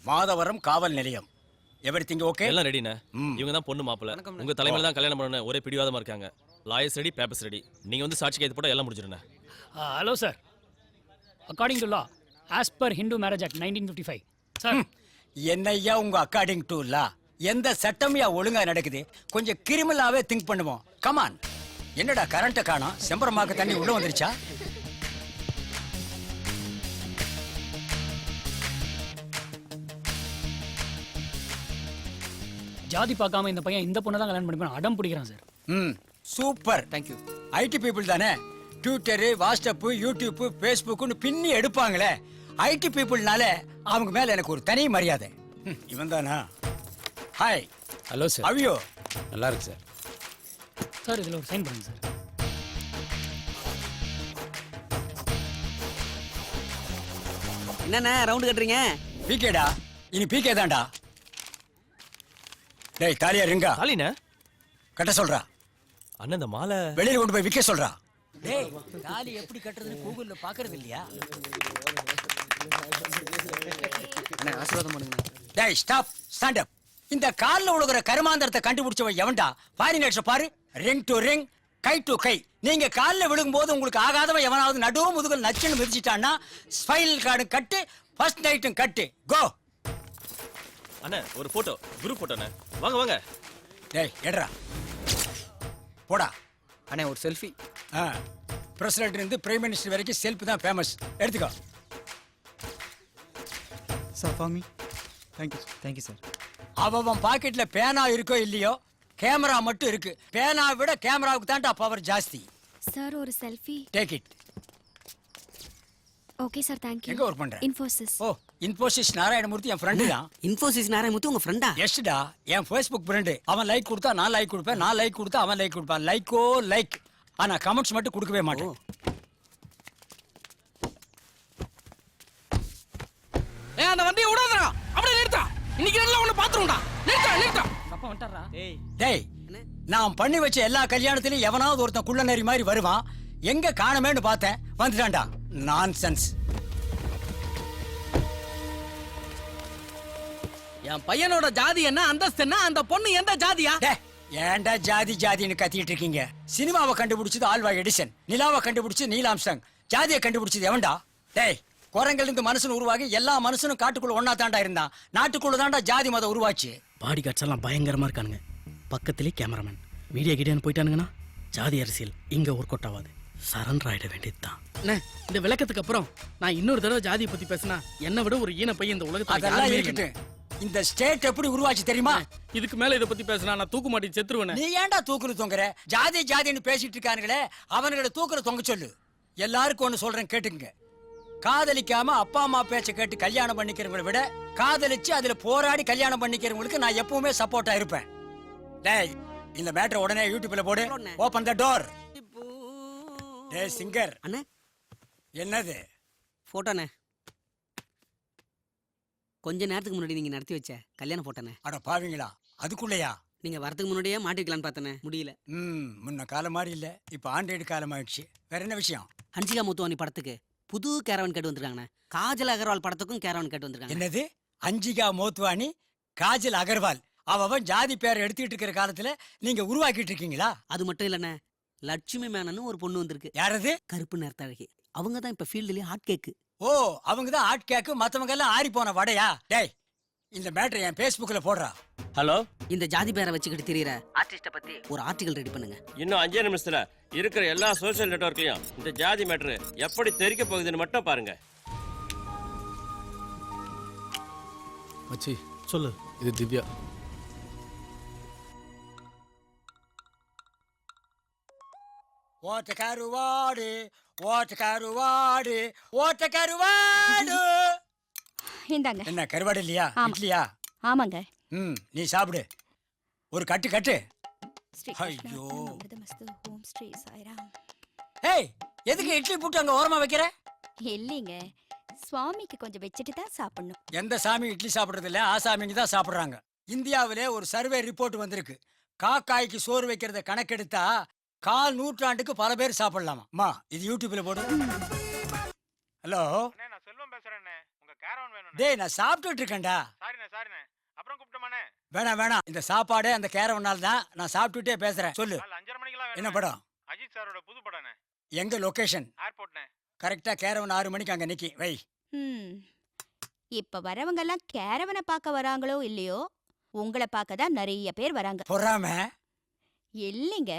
மாதவரம் காவல் நிலையம். Everything okay? எல்லாம் ரெடிண்ணே. இவங்க தான் பொண்ணு மாப்பிள்ள. உங்க தலைமையில தான் கல்யாணம் பண்ணணும். ஒரே பிடிவாதமா இருக்காங்க. Lawyers ready, papers ready. நீங்க வந்து சாட்சி கைது போட எல்லாம் முடிஞ்சிருண்ணே. Hello sir. According to law, as per Hindu marriage act 1955. Sir என்னையா உங்க அக்கார்டிங் டு லா? எந்த சட்டமையா ஒழுங்கா நடக்குது? கொஞ்சம் கிரிமினலாவே திங்க் பண்ணுவோம். கமான். என்னடா கரண்ட காணோம்? செம்பரமாக்க தண்ணி உள்ள வந்துருச்சா? ஜாதி பார்க்காம இந்த பையன் இந்த பொண்ணை தான் கல்யாணம் பண்ணிப்பான் அடம் பிடிக்கிறான் sir. Super. Thank you. ID people தானே? ட்விட்டரு, வாட்ஸ்அப், யூடியூப், ஃபேஸ்புக்னு பின்னி எடுப்பாங்களே. ஐடி பீப்புள்னால அவங்க மேல எனக்கு ஒரு தனி மரியாதை. இவன் தானா? ஹாய். Hello sir. அவியோ நல்லா இருக்கு சார். சார் இதில் ஒரு சைன் பண்ணுங்க சார். என்னண்ணே ரவுண்ட் கட்டுறீங்க? பிகேடா. இனி பிகே தான்டா. டேய் தாலியா ரிங்கா தாலிண்ணே கட்ட சொல்றா. அண்ணன் இந்த மாலை வெளியில கொண்டு போய் விற்க சொல்றா. டேய் தாலி எப்படி கட்டுறதுன்னு கூகுள்ல பாக்குறது இல்லையா? அண்ணே ஆசீர்வாதம் பண்ணுங்க. டேய் ஸ்டாப், ஸ்டாண்ட் அப். இந்த கால்ல உலகுற கருமாந்திரத்தை கண்டுபிடிச்சவன் எவன்டா? பாரினேட்ஸ் பாரு. ரிங் டு ரிங், கை டு கை. நீங்க கால்ல விழுகும் போது உங்களுக்கு ஆகாதவன் எவனாவது நடுவு முதுகல் நச்சுன்னு மிதிச்சிட்டான்னா ஸ்பைனல் கார்டு கட்டு, ஃபர்ஸ்ட் நைட்டும் கட்டு. கோ. அண்ணே ஒரு போட்டோ, குரூப் போட்டோண்ணே. வாங்க வாங்க. டேய் எடுறா போடா. அண்ணே ஒரு செல்ஃபி. பிரசிடென்ட் இருந்து பிரைம் மினிஸ்டர் வரைக்கும் செல்ஃபி தான் ஃபேமஸ். எடுத்துக்கோ. Sir for me. Thank you sir. அவன் பாக்கெட்ல பேனா இருக்கோ இல்லையோ, கேமரா மட்டும் இருக்கு. பேனா விட கேமராவுக்கு தான்டா பவர் ஜாஸ்தி. சார் ஒரு selfie. Take it. Okay sir, thank you. எங்க வர்க் பண்ற? இன்ஃபோசிஸ். ஓ, இன்ஃபோசிஸ் நாராயணமூர்த்தி என் ஃப்ரெண்டு தான். இன்ஃபோசிஸ் நாராயணமூர்த்தி உங்க ஃப்ரெண்டா? எஸ்டா, என் ஃபேஸ்புக் ஃப்ரெண்டு. அவன் லைக் கொடுத்தா நான் லைக் கொடுப்பேன், நான் லைக் கொடுத்தா அவன் லைக் கொடுப்பான். லைக்கோ லைக், ஆனா கமெண்ட்ஸ் மட்டும் கொடுக்கவே மாட்டேன். அந்த வண்டியை விடாதடா. அப்படியே நிறுத்தா. இன்னைக்கு நல்லா உன்னை பாத்துறோம்டா. நிறுத்தா. அப்பா வந்துட்டாரா? டேய், நான் பண்ணி வச்ச எல்லா கல்யாணத்திலயும் எவனாவது ஒருத்தன் குள்ள நரி மாதிரி வருவான். எங்க காணமேன்னு பார்த்தேன், வந்துட்டான்டா. நான்சென்ஸ். என் பையனோட ஜாதி என்ன, அந்தஸ்து என்ன, அந்த பொண்ணு எந்த ஜாதியா? ஏன்டா ஜாதி ஜாதின்னு கத்திட்டு இருக்கீங்க? சினிமாவை கண்டுபிடிச்சது ஆல்வா எடிசன், நிலாவை கண்டுபிடிச்சது நீல் ஆம்ஸ்ட்ராங், ஜாதியை கண்டுபிடிச்சது எவன்டா? டேய், குரங்கில் இருந்து மனுஷன் உருவாகி எல்லா மனுஷனும் காட்டுக்குள்ள ஒன்னா தாண்டா இருந்தான். நாட்டுக்குள்ள தாண்டா ஜாதி மதம் உருவாச்சு. பாடி கார்ட்ஸ் எல்லாம் பயங்கரமா இருக்கானுங்க. பக்கத்திலே கேமராமேன். மீடியா கிட்டேன்னு போயிட்டானுங்கன்னா ஜாதி அரசியல் இங்க ஒர்க் அவுட் ஆகாது. சரண்டர் ஆயிட வேண்டியதுதான். இந்த விளக்கத்துக்கு அப்புறம் நான் இன்னொரு தடவை ஜாதியை பத்தி பேசினா என்ன விட ஒரு ஈன பையன் இந்த உலகத்துல அதெல்லாம் இருக்கட்டும். இந்த ஸ்டேட் எப்படி உருவாச்சு தெரியுமா? இதுக்கு மேல இத பத்தி பேசினா நான் தூக்கு மாட்டி செத்துருவேன். நீ ஏன்டா தூக்குற தொங்குற? ஜாதி ஜாதின்னு பேசிட்டு இருக்கானுங்களே, அவனுங்களை தூக்குற தொங்க சொல்லு. எல்லாருக்கும் ஒண்ணு சொல்றேன், கேட்டுங்க. காதலிக்காம அப்பா அம்மா பேச்ச கேட்டு கல்யாணம் பண்ணிக்கிறவங்களை விட காதலிச்சு அதுல போராடி கல்யாணம் பண்ணிக்கிறவங்களுக்கு நான் எப்பவுமே சப்போர்ட்டா இருப்பேன். டேய், இந்த மேட்டர் உடனே யூடியூப்ல போடு. Open the door. டேய் சிங்கர் அண்ணே, என்னது போட்டோண்ணே. கொஞ்ச நேரத்துக்கு முன்னாடி நீங்க நடத்தி வச்ச கல்யாண போட்டோண்ணே. அட பாவீங்களா, அதுக்குள்ளயா? நீங்க வரதுக்கு முன்னாடியே மாட்டிக்கலான்னு பார்த்தனே, முடியல. முன்ன காலம் மாதிரி இல்ல, இப்ப ஆண்ட்ராய்டு காலம் ஆயிடுச்சு. வேற என்ன விஷயம்? ஹன்சிகா முத்துவானி படத்துக்கு புது கேரவன் கேட்டு வந்திருக்காங்க. காஜல் அகர்வால் படத்துக்கும் கேரவன் கேட்டு வந்திருக்காங்க. என்னது? அஞ்சிகா மோத்வானி, காஜல் அகர்வால், அவன் ஜாதி பேரை எடுத்துட்டு இருக்கிற காலத்துல நீங்க உருவாக்கிட்டு இருக்கீங்களா? அது மட்டும் இல்லண்ணே, லட்சுமி மேனன்னு ஒரு பொண்ணு வந்திருக்கு. யாரது? கருப்பு நேரத்தழகி. அவங்க தான் இப்ப ஃபீல்டுலயே ஹாட் கேக்கு. ஓ, அவங்க தான் ஹாட் கேக்கு, மத்தவங்க எல்லாம் ஆறி போன வடையா? டேய், இந்த மேட்டர் என் ஃபேஸ்புக்ல போடுறா. ஹலோ, இந்த ஜாதி பேரை வச்சுக்கிட்டு தெரியற ஆர்டிஸ்ட பத்தி ஒரு ஆர்டிகல் ரெடி பண்ணுங்க. இன்னும் 5 நிமிஷத்துல இருக்கிற எல்லா சோஷியல் நெட்வொர்க்லயும் இந்த ஜாதி மேட்ரு எப்படி தெரிக்க போகுதுன்னு மட்டும் பாருங்க. மச்சி சொல்லு. இது திவ்யா. ஓட்ட கருவாடு, ஓட்ட கருவாடு, ஓட்ட கருவாடு. இந்தாங்க. என்ன கருவாடு இல்லையா? இட்லியா? ஆமாங்க. நீ சாப்பிடு. ஒரு கட்டு கட்டு. ஐயோ. ஓம் ஸ்ரீ சாய்ராம். ஏய், எதுக்கு இட்லி போட்டு அங்க ஓரமா வைக்கிற? இல்லைங்க, சுவாமிக்கு கொஞ்சம் வச்சுட்டு தான் சாப்பிடணும். எந்த சாமி இட்லி சாப்பிடுறது இல்ல, ஆசாமிங்க தான் சாப்பிடுறாங்க. இந்தியாவிலே ஒரு சர்வே ரிப்போர்ட் வந்திருக்கு. காக்காய்க்கு சோறு வைக்கிறத கணக்கெடுத்தா 1/4 நூற்றாண்டுக்கு பல பேர் சாப்பிடலாமா. இது யூடியூப்ல போடு. ஹலோ, நான் செல்வம் பேசுறேன். உங்க கேரவன் வேணும். டேய் நான் சாப்பிட்டுட்டு இருக்கேன்டா. சாரிண்ணே. அப்புறம் கூப்பிட்டோமாண்ணே. வேணாம் இந்த சாப்பாடு அந்த கேரவனால் தான். நான் சாப்பிட்டுட்டே பேசுறேன். சொல்லு. காலைல 5:30 மணிக்கெல்லாம் என்ன வேணும். படம்? அஜித் சாரோட புது படம்ண்ணே. எங்க லொகேஷன்? ஏர்போர்ட்ண்ணே. கரெக்டா கேரவன் 6 மணிக்கு அங்க நிக்கி வை. இப்ப வரவங்க எல்லாம் கேரவனை பார்க்க வராங்களோ இல்லையோ, உங்களை பார்க்க தான் நிறைய பேர் வராங்க. பொறாம இல்லைங்க,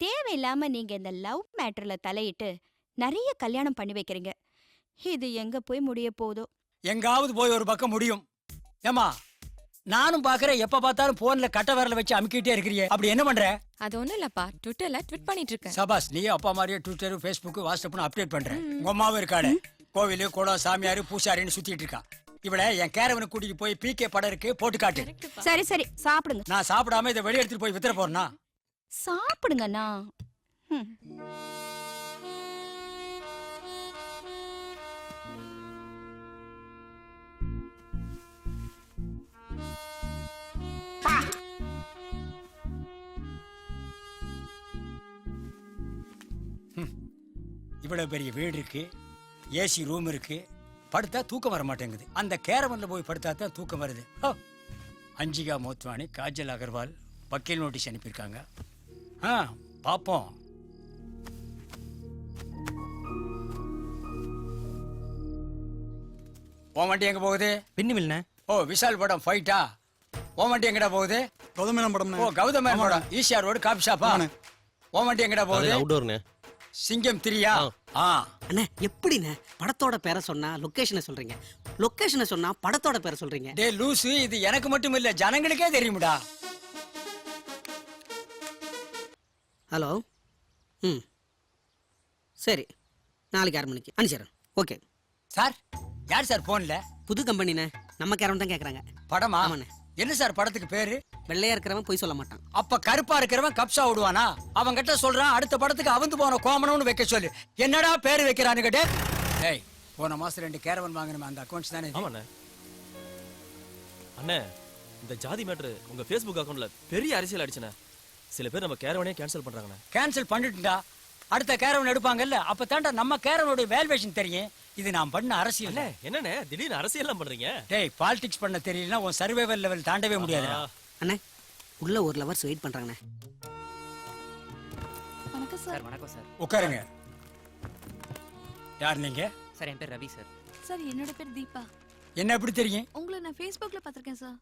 தேவையில்லாம நீங்க இந்த லவ் மேட்டர்ல தலையிட்டு நிறைய கல்யாணம் பண்ணி வைக்கிறீங்க. இது எங்க போய் முடிய போதோ. எங்காவது போய் ஒரு பக்கம் முடியும். ஏமா நானும் பாக்குறேன், எப்ப பார்த்தாலும் போன்ல கட்ட விரல வச்சு அமுக்கிட்டே இருக்கிறியே, அப்படி என்ன பண்ற? அது ஒண்ணும் இல்லப்பா, ட்விட்டர்ல ட்வீட் பண்ணிட்டு இருக்கேன். சபாஸ், நீ அப்பா மாதிரியே ட்விட்டர் ஃபேஸ்புக் வாட்ஸ்அப்னு அப்டேட் பண்ற. உங்க அம்மாவும் இருக்காளே, கோவிலு குளம் சாமியாரு பூசாரின்னு சுத்திட்டு இருக்கா. இவள என் கேரவனுக்கு கூட்டிட்டு போய் பிகே படம் இருக்கு போட்டு காட்டு. சரி சாப்பிடுங்க. நான் சாப்பிடாம இதை வெளியே எடுத்துட்டு போய் வித்துற போறேன்னா? சாப்பிடுங்கண்ணா. இவ்வளவு பெரிய வீடு இருக்கு, ஏசி ரூம் இருக்கு, படுத்தா தூக்கம் வர மாட்டேங்குது. அந்த கேரவன்ல போய் படுத்தா தான் தூக்கம் வருது. அஞ்சிகா மோத்வானி, காஜல் அகர்வால் வக்கீல் நோட்டீஸ் அனுப்பியிருக்காங்க. பாப்போம். உன் வண்டி எங்க போகுது? பின்னிமில்ண்ணே. ஓ விஷால் படம் ஃபைட்டா? உன் வண்டி எங்கடா போகுது? கௌதமேனம் படம். ஓ கௌதமேன் படம். ஈசிஆர் ரோடு காபி ஷாப்பா? உன் வண்டி எங்கடா போகுது? அவுட்டோர்னே. சிங்கம் 3யா? அண்ணே எப்படிண்ணே படத்தோட பேரை சொன்னா லொகேஷனை சொல்றீங்க, லொகேஷனை சொன்னா படத்தோட பேரை சொல்றீங்க? டே லூசு, இது எனக்கு மட்டும் இல்ல ஜனங்களுக்கே தெரியும்டா. ஹலோ. சரி, நாளைக்கு 6 மணிக்கு அனுப்பிச்சிடுறேன். Okay sir. யார் சார் போன்ல? புது கம்பெனிண்ணே, நம்ம கேரவன் தான் கேட்குறாங்க. படமா? ஆமாண்ணே. என்ன சார் படத்துக்கு பேரு? வெள்ளையா இருக்கிறவன் போய் சொல்ல மாட்டான். அப்ப கருப்பா இருக்கிறவன் கப்சா விடுவானா? அவன் கிட்ட சொல்றான் அடுத்த படத்துக்கு அவந்து போன கோமனம்னு வைக்க சொல்லு. என்னடா பேரு வைக்கிறான்னு கேட்டு. ஏய், போன மாசம் 2 கேரவன் வாங்கினமே, அந்த அக்கவுண்ட்ஸ் தானே? ஆமாண்ணே. அண்ணே, இந்த ஜாதி மேட்ரு உங்க ஃபேஸ்புக் அக்கவுண்ட்ல பெரிய அரசியல் அடிச்சுண்ணே. சில பேர் நம்ம கேரவனே கேன்சல் பண்றாங்கண்ணே. கேன்சல் பண்ணிட்டுடா, அடுத்த கேரவன் எடுப்பாங்கல்ல, அப்ப தாண்டா நம்ம கேரவனோட வேல்வேஷன் தெரியும். இது நான் பண்ண அரசியல். என்னண்ணே திடீர்னு அரசியல்லாம் பண்றீங்க? டேய், பாலிடிக்ஸ் பண்ண தெரியலனா உன் சர்வைவல் லெவல் தாண்டவே முடியாது. அண்ணே உள்ள ஒரு லவர்ஸ் வெயிட் பண்றாங்கண்ணே. வணக்கம் சார். வணக்கம் சார். உட்காருங்க. யார் நீங்க? சார் என் பேர் ரவி சார். சார் என்னோட பேர் தீபா. என்ன எப்படி தெரியும்? உங்களை நான் Facebookல பார்த்திருக்கேன் சார்.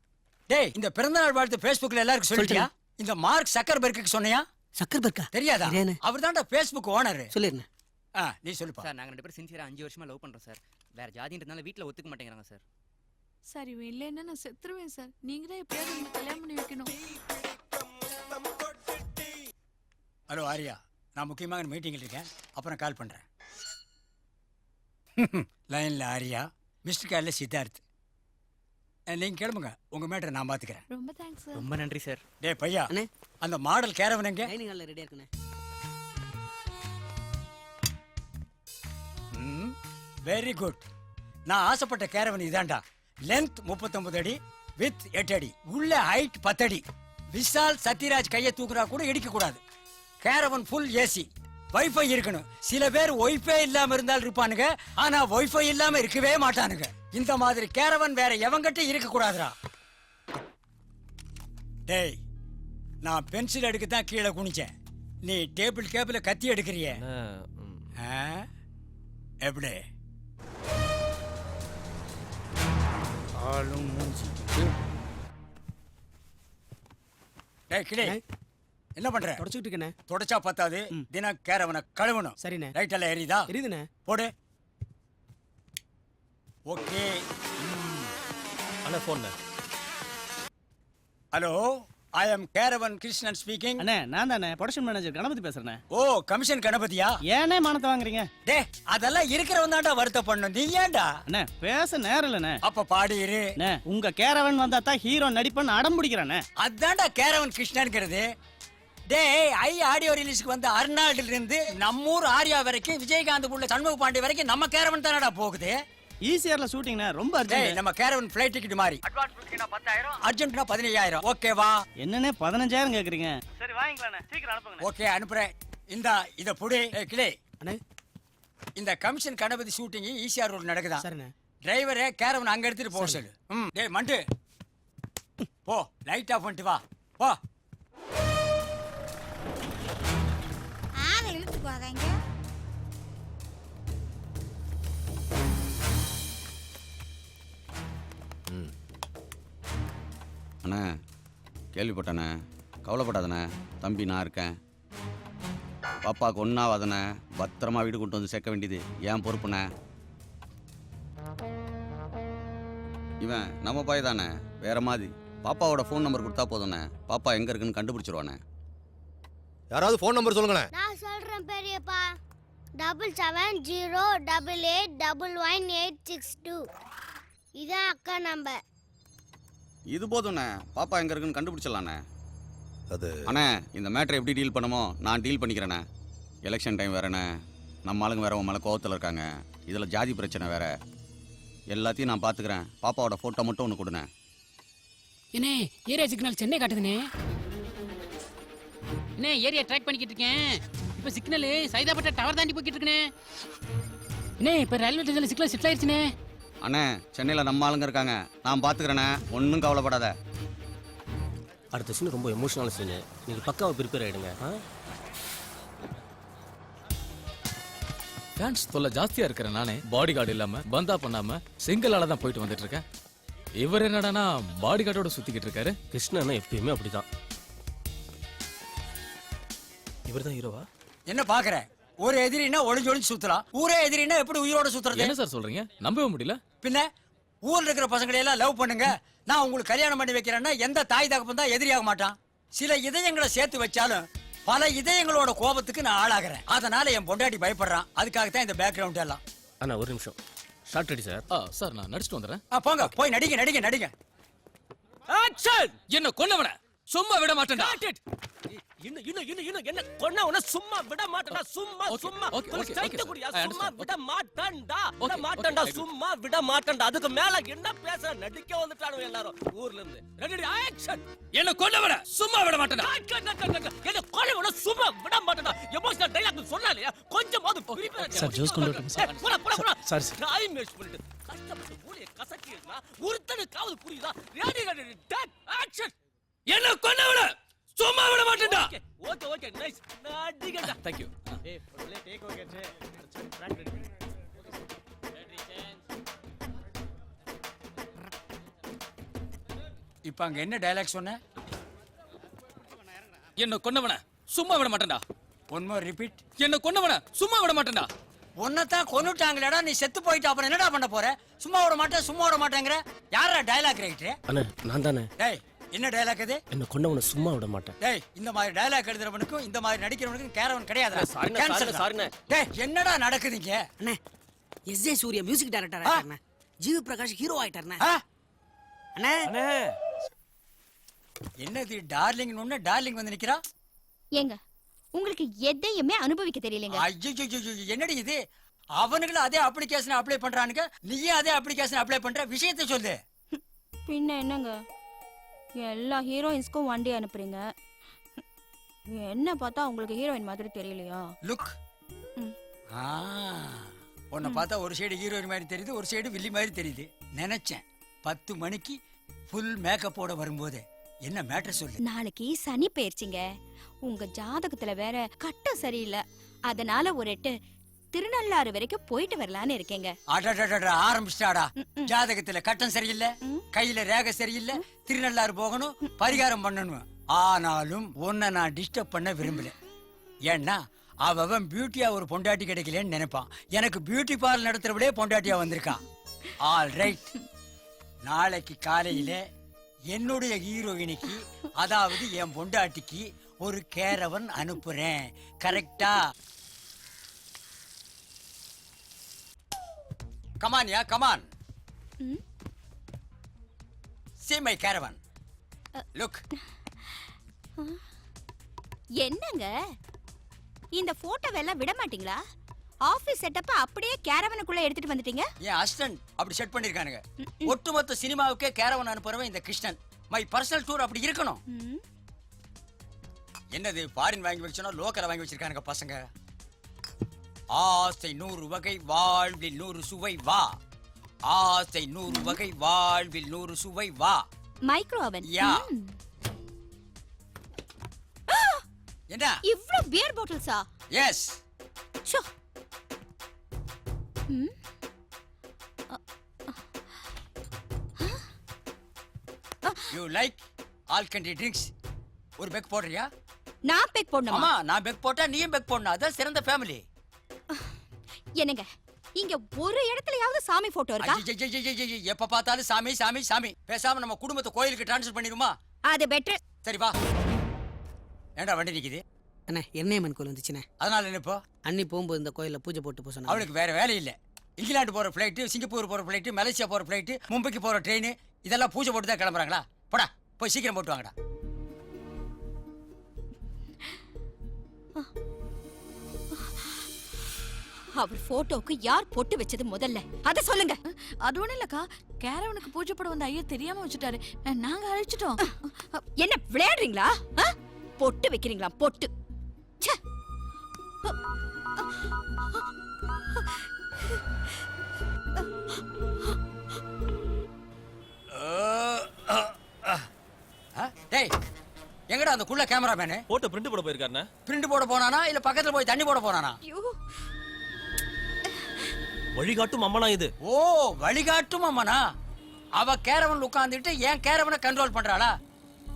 டேய், இந்த பிறந்தநாள் வாழ்த்து Facebookல எல்லாருக்கும் சொல்லிட்டியா? இந்த மார்க் சக்கர்பர்க்கு சொன்னியா? சக்கர்பர்க்கா? தெரியாதா? தெரியாதுண்ணே. அவர் தான்டா Facebook ஓனர். சொல்லிருண்ணே. நீ சொல்லுப்பா. சார் நாங்க 2 பேரும் சின்சியரா 5 வருஷமா லவ் பண்றோம் சார். வேற ஜாதின்றதுனால வீட்ல ஒத்துக்க மாட்டேங்கறாங்க சார். சார் இவன் இல்லைன்னா நான் செத்துருவேன் சார். நீங்க தான் எப்படியாவது என்ன கல்யாணம் பண்ணி வைக்கணும். ஹலோ ஆரியா, நான் முக்கியமான மீட்டிங்ல இருக்கேன், அப்புறம் கால் பண்றேன். லைன்ல ஆரியா, மிஸ்டர் கால்ல சித்தார்த். நீங்க கிளம்புங்க, உங்க மேட்டரை நான் பாத்துக்கிறேன். ரொம்ப தேங்க்ஸ் சார். ரொம்ப நன்றி சார். டேய் பையா, அண்ணே அந்த மாடல் கேரவன் எங்க? டைனிங் ஹால்ல ரெடியா இருக்குண்ணே. Very good. நான் ஆசைப்பட்ட கேரவன் இதான்டா. லென்த் 39 அடி, வித் 8 அடி, உள்ள ஹைட் 10 அடி. விஷால் சத்யராஜ் கையை தூக்குறா கூட இடிக்க கூடாது. கேரவன் ஃபுல் ஏசி, வைஃபை இருக்கணும். சில பேர் ஒய்ஃபை இல்லாம இருந்தால் இருப்பானுங்க, ஆனா ஒய்ஃபை இல்லாம இருக்கவே மாட்டானுங்க. இந்த மாதிரி கேரவன் வேற எவங்கிட்ட இருக்க கூடாதுடா. டேய், நான் பென்சில் எடுக்க தான் கீழே குனிச்சேன், நீ டேபிள் கேபிள் கத்தி எடுக்கிறிய. எப்படி? டேய் கிளே, என்ன பண்ற? தொடச்சிட்டு இருக்கேண்ணே. தொடச்சா பத்தாது, தினம் கேரவனை கழுவணும். சரிண்ணே. லைட் எல்லாம் எரியுதா? எரியுதுண்ணே. போடு. ஓகே. அண்ணா போன். ஹலோ, ஐ அம் கேரவன் கிருஷ்ணன் ஸ்பீக்கிங். அண்ணே நான் தானே ப்ரொடக்ஷன் மேனேஜர் கணபதி பேசுறேனே. ஓ, கமிஷன் கணபதியா? ஏனே மானத்தை வாங்குறீங்க? டே, அதெல்லாம் இருக்கிறவன் தான்டா வருத்தப்படணும், நீ ஏன்டா? அண்ணே பேச நேரம் இல்லண்ணே. அப்ப பாடி இரு. அண்ணே உங்க கேரவன் வந்தா தான் ஹீரோ நடிப்பன்னு அடம் பிடிக்கிறேண்ணே. அதான்டா கேரவன் கிருஷ்ணன்ங்கிறது. டேய், ஐ ஆடியோ ரிலீஸ்க்கு வந்த அர்னால்டுல இருந்து நம்மூர் ஆர்யா வரைக்கும், விஜயகாந்த் உள்ள சண்முக பாண்டி வரைக்கும் நம்ம கேரவன் தானடா போகுது. ஈஸியர்ல ஷூட்டிங்ண்ணே, ரொம்ப டேய், அர்ஜென்ட். நம்ம கேரவன் ஃளைட் டிக்கெட் மாதிரி அட்வான்ஸ் புக்கிங்னா 10000, அர்ஜென்ட்னா 15000. ஓகேவா? என்னண்ணே 15000 கேக்குறீங்க? சரி வாங்கிக்கலாண்ணே, சீக்கிரம் அனுப்புங்க. ஓகே அனுப்புறேன். இந்த இத புடி. ஏய் கிளே, அண்ணே இந்த commission Ganapathi shooting ECR road நடக்குதா? சரிண்ணே. டிரைவரை கேரவன் அங்க எடுத்துட்டு போக சொல்லு. டேய் மண்டு, போ லைட் ஆஃப் பண்ணிட்டு வா போ. அண்ணே கேள்விப்பட்டண்ணே, கவலைப்படாதண்ணே, தம்பி நான் இருக்கேன். பாப்பாவுக்கு ஒன்றாவதண்ணே, பத்திரமா வீடு கொண்டு வந்து சேர்க்க வேண்டியது ஏன் பொறுப்புண்ணே. இவன் நம்ம பாய் தானே, வேற மாதிரி. பாப்பாவோட ஃபோன் நம்பர் கொடுத்தா போதுண்ணே, பாப்பா எங்கே இருக்குன்னு கண்டுபிடிச்சிருவானே. யாராவது ஃபோன் நம்பர் சொல்லுங்களேன். நான் சொல்றேன் பெரியப்பா. 770888116862. இதான் அக்கா நம்பர். இது போதுண்ணே, பாப்பா எங்கே இருக்குன்னு கண்டுபிடிச்சிடலாண்ணே. அது அண்ணே, இந்த மேட்டரை எப்படி டீல் பண்ணுமோ நான் டீல் பண்ணிக்கிறேண்ணே. எலெக்ஷன் டைம் வேறண்ணே, நம்ம ஆளுங்க வேற உன் மேலே கோவத்தில் இருக்காங்க. இதில் ஜாதி பிரச்சனை வேற. எல்லாத்தையும் நான் பார்த்துக்கிறேன். பாப்பாவோட ஃபோட்டோ மட்டும் ஒன்று கொடுண்ணே. என்ன ஏரியா சிக்னல் சென்னை காட்டுதுனே. என்ன ஏரியா ட்ராக் பண்ணிக்கிட்டு இருக்கேன். இப்போ சிக்னல் சைதாப்பேட்டை டவர் தாண்டி போய்கிட்டு இருக்கனே. என்ன இப்போ ரயில்வே ஸ்டேஷன்ல சிக்னல் செட்டில் ஆயிடுச்சுனே. அண்ணே, சென்னையில் நம்ம ஆளுங்க இருக்காங்க, நான் பார்த்துக்கிறேண்ணே, ஒன்றும் கவலைப்படாத. அடுத்த சீன் ரொம்ப எமோஷனல் சீன். நீங்கள் பக்காவை ப்ரிப்பேர் ஆகிடுங்க. ஃபேன்ஸ் தொல்லை ஜாஸ்தியா இருக்கிறேன். நானே பாடி கார்டு இல்லாம பந்தா பண்ணாம சிங்கிளால தான் போயிட்டு வந்துட்டு இருக்கேன். இவர் என்னடானா பாடி கார்டோட சுத்திக்கிட்டு இருக்காரு. கிருஷ்ணன் எப்பயுமே அப்படிதான். இவர் தான் ஹீரோவா? என்ன பாக்குற? ஒரு எதிரினா ஒளிஞ்சு ஒளிஞ்சு சுத்தலாம், ஊரே எதிரினா எப்படி உயிரோட சுத்துறது? என்ன சார் சொல்றீங்க? நம்பவே முடியல. பின்ன ஊர்ல இருக்கிற பசங்களை எல்லாம் லவ் பண்ணுங்க, நான் உங்களுக்கு கல்யாணம் பண்ணி வைக்கிறேன்னா எந்த தாய் தகப்பன் தான் எதிரியாக மாட்டான். சில இதயங்களை சேர்த்து வச்சாலும் பல இதயங்களோட கோபத்துக்கு நான் ஆளாகிறேன். அதனால என் பொண்டாட்டி பயப்படுறான். அதுக்காகத்தான் இந்த பேக்ரவுண்ட் எல்லாம். அண்ணா ஒரு நிமிஷம், ஷார்ட் ரெடி சார். சார் நான் நடிச்சிட்டு வந்துடுறேன். போங்க, போய் நடிங்க நடிங்க நடிங்க. என்ன கொன்னவன சும்மா விட மாட்டேன்டா. இன்னும் என்ன கொன்னவன சும்மா விட மாட்டேன்டா. சும்மா ஸ்ட்ரைட் குடியா. சும்மா விட மாட்டேன்டா. சும்மா விட மாட்டேன்டா. அதுக்கு மேல என்ன பேச? நடிக்க வந்துட்டானோ எல்லாரும் ஊர்ல இருந்து. Ready action. என்ன கொன்னவன சும்மா விட மாட்டேன்டா. என்ன கொன்னவன சும்மா விட மாட்டேன்டா. எமோஷனல் டயலாக் சொன்னாலே கொஞ்சமாவது பிரிப்பேர். சார் ஜூஸ் கொண்டு வரட்டுமா சார்? போடா. சார் டைம் வேஸ்ட் பண்ணிட்டு கஷ்டப்பட்டு மூளைய கசக்கினா ஒருத்தனுக்காவது புரியுதா? Ready take action. என்ன கொன்னவன சும்மா விட மாட்டேன்டா. Okay nice. நடிகடா. Thank you. இப்ப அங்க என்ன டயலாக் சொன்ன? என்ன கொன்னவன சும்மா விட மாட்டேன்டா. One more repeat. என்ன கொன்னவன சும்மா விட மாட்டேன்டா. உன்னதான் கொன்னுட்டாங்களேடா, நீ செத்து போயிட்டு அப்புறம் என்னடா பண்ண போற? சும்மா விட மாட்டேங்கிற யாரா டயலாக் ரைட்டர்? அண்ணா நான் தானே. டேய் என்ன டயலாக் இது? என்ன கொன்னவன சும்மா விட மாட்டேன். டேய் இந்த மாதிரி டயலாக் எழுதுறவனுக்கும் இந்த மாதிரி நடிக்கிறவனுக்கும் கேரவன் கிடையாதுடா. சாரிண்ணே. டேய் என்னடா நடக்குதுங்க? அண்ணே, எஸ்.ஜே. சூர்யா மியூசிக் டைரக்டர் ஆயிட்டாருண்ணே. ஜீவ் பிரகாஷ் ஹீரோ ஆயிட்டாருண்ணே. அண்ணே என்னது டார்லிங் ஒண்ணு டார்லிங் வந்து நிக்கிறா? ஏங்க உங்களுக்கு எதையுமே அனுபவிக்க தெரியலங்க. ஐயோ என்னடி இது? அவனுங்களும் அதே அப்ளிகேஷன் அப்ளை பண்றானுங்க, நீயும் அதே அப்ளிகேஷன் அப்ளை பண்ற. விஷயத்தை சொல்லு. பின்ன என்னங்க எல்லா ஹீரோயின்ஸ்க்கும் வண்டி அனுப்புறீங்க, என்ன பார்த்தா உங்களுக்கு ஹீரோயின் மாதிரி தெரியலையா? லுக், உன்னை பார்த்தா ஒரு சைடு ஹீரோயின் மாதிரி தெரியுது, ஒரு சைடு வில்லி மாதிரி தெரியுது. நினைச்சேன் 10 மணிக்கு ஃபுல் மேக்கப்போட வரும்போது என்ன மேட்டர் சொல்லு. நாளைக்கு சனி பெயர்ச்சிங்க, உங்க ஜாதகத்துல வேற கட்டம் சரியில்லை, அதனால ஒரு 8 திருநள்ளாறு வரைக்கும் போயிட்டு வரலான்னு இருக்கேங்க. ஆரம்பிச்சிட்டாடா. ஜாதகத்துல கட்டம் சரியில்லை, கையில ரேகை சரியில்லை, திருநள்ளாறு போகணும், பரிகாரம் பண்ணணும். ஆனாலும் உன்னை நான் டிஸ்டர்ப் பண்ண விரும்பல. ஏன்னா அவன் பியூட்டியா ஒரு பொண்டாட்டி கிடைக்கலன்னு நினைப்பான். எனக்கு பியூட்டி பார்லர் நடத்துறவளே பொண்டாட்டியா வந்திருக்கான். ஆல் ரைட், நாளைக்கு காலையில என்னுடைய ஹீரோயினிக்கு, அதாவது என் பொண்டாட்டிக்கு ஒரு கேரவன் அனுப்புறேன். கரெக்டா? Come on yeah come on. See my caravan. Look. என்னங்க இந்த போட்டோவெல்லாம் விட மாட்டீங்களா? ஆபீஸ் செட்டப்ப அப்படியே கேரவனுக்குள்ள எடுத்துட்டு வந்துட்டீங்க. என் அசிஸ்டன்ட் அப்படி செட் பண்ணிருக்கானுங்க. ஒட்டுமொத்த சினிமாவுக்கே கேரவன் அனுப்புறவன் இந்த கிருஷ்ணன். மை பர்சனல் டூர் அப்படி இருக்கணும். என்னது ஃபாரின் வாங்கி வச்சனோ லோக்கல்ல வாங்கி வச்சிருக்கானுங்க பசங்க. ஆசை 100 வகை, வாழ்வில் 100 சுவை. வா ஆசை 100 வகை வாழ்வில் 100 சுவை வா. மைக்ரோ அவன். யா. என்ன? இவ்ளோ பியர் பாட்டில்ஸா? எஸ். ச்சோ. You like all country drinks. ஒரு பெக் போடுறியா? நான் பெக் போடணுமா? ஆமா, நான் பெக் போட்டா நீயும் பெக் போடணும். அதான் சிறந்த ஃபேமிலி. என்னங்க இங்க ஒரு இடத்துலயாவது சாமி போட்டோ இருக்கா? எப்ப பார்த்தாலும் சாமி சாமி சாமி. பேசாம நம்ம குடும்பத்தை கோயிலுக்கு ட்ரான்ஸ்ஃபர் பண்ணிடுமா? அது பெட்டர். சரி வா. ஏண்டா வண்டி நிக்குது? அண்ணே எண்ணெயம்மன் கோயில் வந்துச்சுண்ணே. அதனால என்ன இப்போ? அண்ணி போகும்போது இந்த கோயிலில் பூஜை போட்டு போக சொன்னாங்க. அவளுக்கு வேற வேலை இல்ல. இங்கிலாந்து போற ஃபிளைட், சிங்கப்பூர் போற ஃபிளைட், மலேசியா போற ஃபிளைட், மும்பைக்கு போற ட்ரெயின் இதெல்லாம் பூஜை போட்டு தான் கிளம்புறாங்களா? போடா போய் சீக்கிரம் போட்டு வாங்கடா. அவர் போட்டோக்கு யார் பொட்டு வச்சது முதல்ல அத சொல்லுங்க. அது ஒண்ணும் இல்லக்கா, கேரவனுக்கு பூஜை போட வந்த ஐயர் தெரியாம வச்சுட்டாரு, நாங்க அழிச்சிட்டோம். என்ன விளையாடுறீங்களா? பொட்டு வைக்கிறீங்களா? பொட்டு. ச்சே. டேய் எங்கடா அந்த குள்ள கேமராமேனு? போட்டோ பிரிண்ட் போட போயிருக்காருண்ணே. பிரிண்ட் போட போனானா இல்ல பக்கத்துல போய் தண்ணி போட போனானா? வழிகாட்டும் அம்மனா இது. ஓ, வழிகாட்டும் அம்மனா? அவ கேரவன்ல உட்கார்ந்துட்டு என் கேரவனை கண்ட்ரோல் பண்றாளா?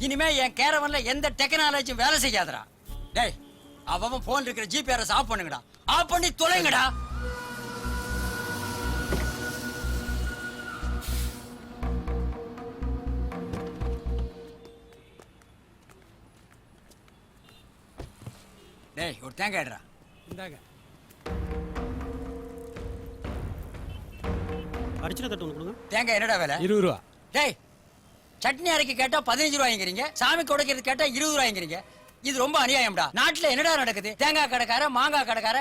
இனிமே என் கேரவன்ல எந்த டெக்னாலஜியும் வேலை செய்யாதடா. டேய் அவன் போன் இருக்கிற ஜிபிஆர்எஸ் ஆஃப் பண்ணுங்கடா. ஆஃப் பண்ணி தொலைங்கடா. டேய் ஒரு தேங்காய் எடுறா. இந்தாங்க. அடிச்சுன தட்டு ஒன்று கொடுங்க. தேங்காய் என்னடா வேலை? 20 ரூபா. டேய் சட்னி அரைக்க கேட்டா 15 ரூபாய்ங்கிறீங்க, சாமி குடைக்கிறது கேட்டா 20 ரூபாய்ங்கிறீங்க. இது ரொம்ப அநியாயம்டா. நாட்டுல என்னடா நடக்குது? தேங்காய் கடைக்கார, மாங்காய் கடைக்கார,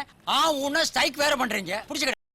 ஊன்னா ஸ்ட்ரைக் வேற பண்றீங்க. புடிச்சுக்க.